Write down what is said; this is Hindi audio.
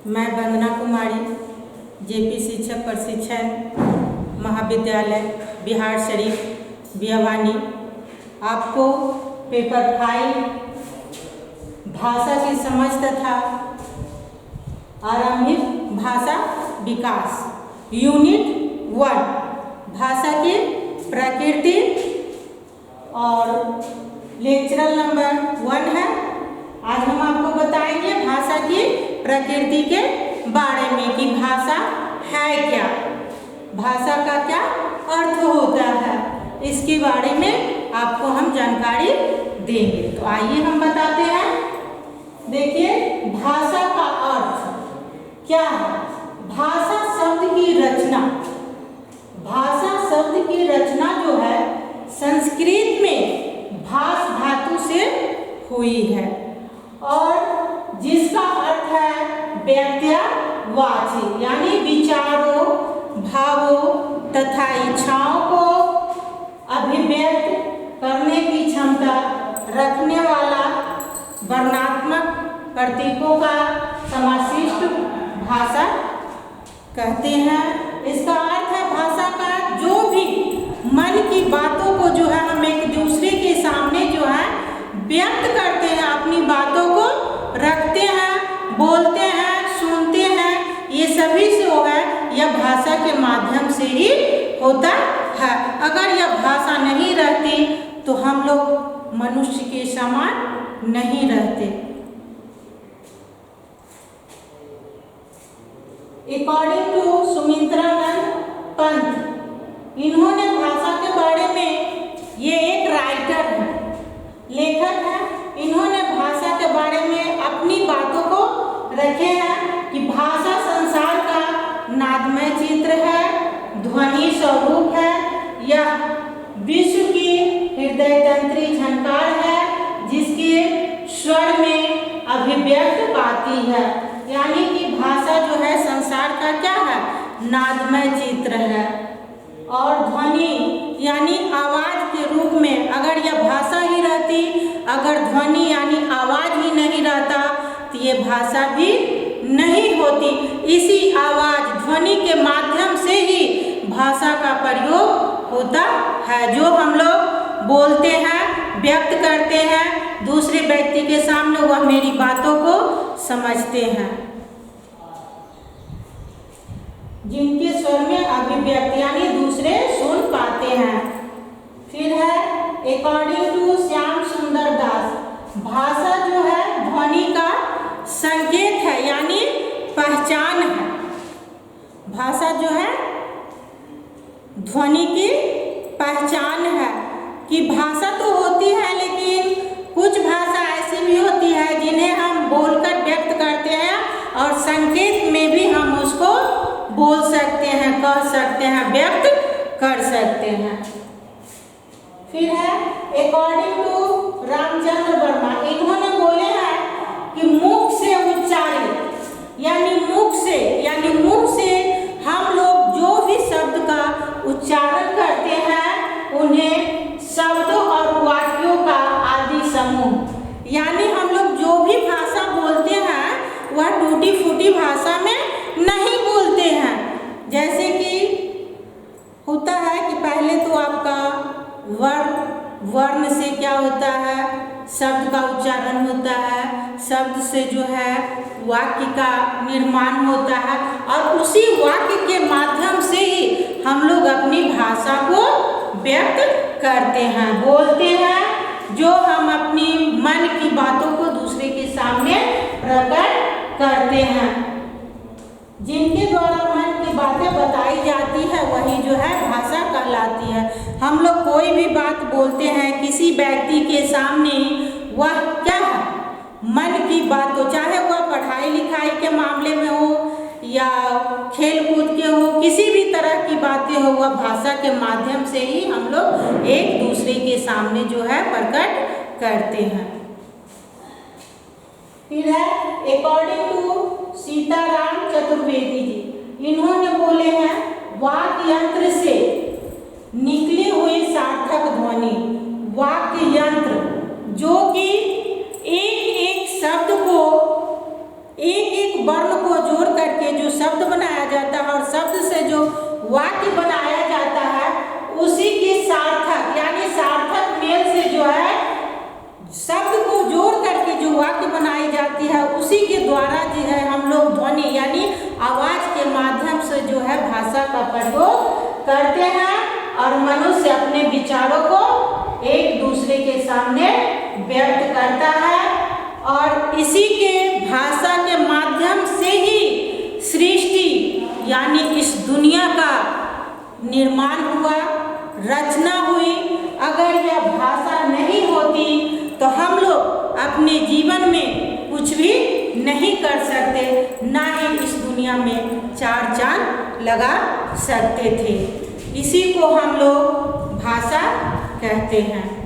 मैं वंदना कुमारी, जेपी शिक्षक प्रशिक्षण महाविद्यालय बिहार शरीफ बियावानी, आपको पेपर 5 भाषा की समझ तथा आरंभिक भाषा विकास यूनिट 1 भाषा की प्रकृति और लेक्चरल नंबर 1 है। आज हम आपको बताएंगे भाषा की प्रकृति के बारे में कि भाषा है क्या, भाषा का क्या अर्थ होता है, इसके बारे में आपको हम जानकारी देंगे। तो आइए हम बताते हैं। देखिए, भाषा का अर्थ क्या है। भाषा शब्द की रचना, भाषा शब्द की रचना जो है संस्कृत में भाष धातु से हुई है और जिसका अर्थ है व्यक्तवाची, यानी विचारों, भावों तथा इच्छाओं को अभिव्यक्त करने की क्षमता रखने वाला वर्णात्मक प्रतीकों का समाश्लिष्ट भाषा कहते हैं। इसका अर्थ है भाषा का जो भी मन की बातों को जो है हम एक दूसरे के सामने जो है व्यक्त करते हैं, अपनी बातों को रखते हैं, बोलते हैं, सुनते हैं, ये सभी जो है यह भाषा के माध्यम से ही होता है। अगर यह भाषा नहीं रहती तो हम लोग मनुष्य के समान नहीं रहते। अकॉर्डिंग टू सुमित्रानंद पंत, इन्होंने भाषा के बारे में, ये एक राइटर है, लेखक है, इन्होंने भाषा के बारे में अपनी बातों को रखे हैं कि भाषा संसार का नादमय चित्र है, ध्वनि स्वरूप है, यह विश्व की हृदय तंत्री झनकार है जिसके स्वर में अभिव्यक्त पाती है। यानी कि भाषा जो है संसार का क्या है, नादमय चित्र है और ध्वनि यानी आवाज के रूप में, अगर यह भाषा ही रहती, अगर ध्वनि यानी आवाज ही नहीं रहता तो ये भाषा भी नहीं होती। इसी आवाज ध्वनि के माध्यम से ही भाषा का प्रयोग होता है, जो हम लोग बोलते हैं, व्यक्त करते हैं दूसरे व्यक्ति के सामने, वह मेरी बातों को समझते हैं, जिनके स्वर में अभिव्यक्ति यानी दूसरे सुन पाते हैं। फिर है अकॉर्डिंग टू श्याम सुंदर दास, भाषा जो है ध्वनि का संकेत है यानी पहचान है। भाषा जो है ध्वनि की पहचान है कि भाषा तो होती है, लेकिन कुछ भाषा ऐसी भी होती है जिन्हें हम बोलकर व्यक्त करते हैं और संकेत में भी हम उसको बोल सकते हैं, कह सकते हैं, व्यक्त कर सकते हैं। फिर है अकॉर्डिंग टू रामचंद्र वर्मा, इन्होंने बोले हैं कि मुख से उच्चारित यानी मुख से हम लोग जो भी शब्द का उच्चारण करते हैं उन्हें शब्दों और वाक्यों का आदि समूह, यानी हम लोग जो भी भाषा बोलते हैं वह टूटी फूटी भाषा में नहीं बोलते हैं। जैसे कि होता है कि पहले तो आपका वर्ण से क्या होता है, शब्द का उच्चारण होता है, शब्द से जो है वाक्य का निर्माण होता है और उसी वाक्य के माध्यम से ही हम लोग अपनी भाषा को व्यक्त करते हैं, बोलते हैं, जो हम अपनी मन की बातों को दूसरे के सामने प्रकट करते हैं। जिनके द्वारा मन की बातें बताई जाती है वही जो है भाषा कहलाती है। हम लोग कोई भी बात बोलते हैं किसी व्यक्ति के सामने, वह क्या है, मन की बात हो, चाहे वह पढ़ाई लिखाई के मामले में हो या खेल कूद के हो, किसी भी तरह की बातें हो, वह भाषा के माध्यम से ही हम लोग एक दूसरे के सामने जो है प्रकट करते हैं। फिर है अकॉर्डिंग टू सीताराम चतुर्वेदी जी, इन्होंने बोले हैं वाक्य यंत्र से निकली हुई सार्थक ध्वनि, वाक्य यंत्र जो कि एक एक शब्द को, एक एक वर्ण को जोड़ करके जो शब्द बनाया जाता है और शब्द से जो वाक्य बनाया जाता है उसी की सार्थक यानी सार्थक मेल से जो है शब्द को जोड़ करके जो वाक्य बनाई जाती है उसी के द्वारा जो है हम लोग ध्वनि यानी आवाज के माध्यम से जो है भाषा का प्रयोग करते हैं और मनुष्य अपने विचारों को एक दूसरे के सामने व्यक्त करता है और इसी के भाषा के माध्यम से ही सृष्टि यानी इस दुनिया का निर्माण हुआ, रचना हुई। अगर यह भाषा नहीं होती तो हम लोग अपने जीवन में कुछ भी नहीं कर सकते, ना ही इस दुनिया में चार चांद लगा सकते थे। इसी को हम लोग भाषा कहते हैं।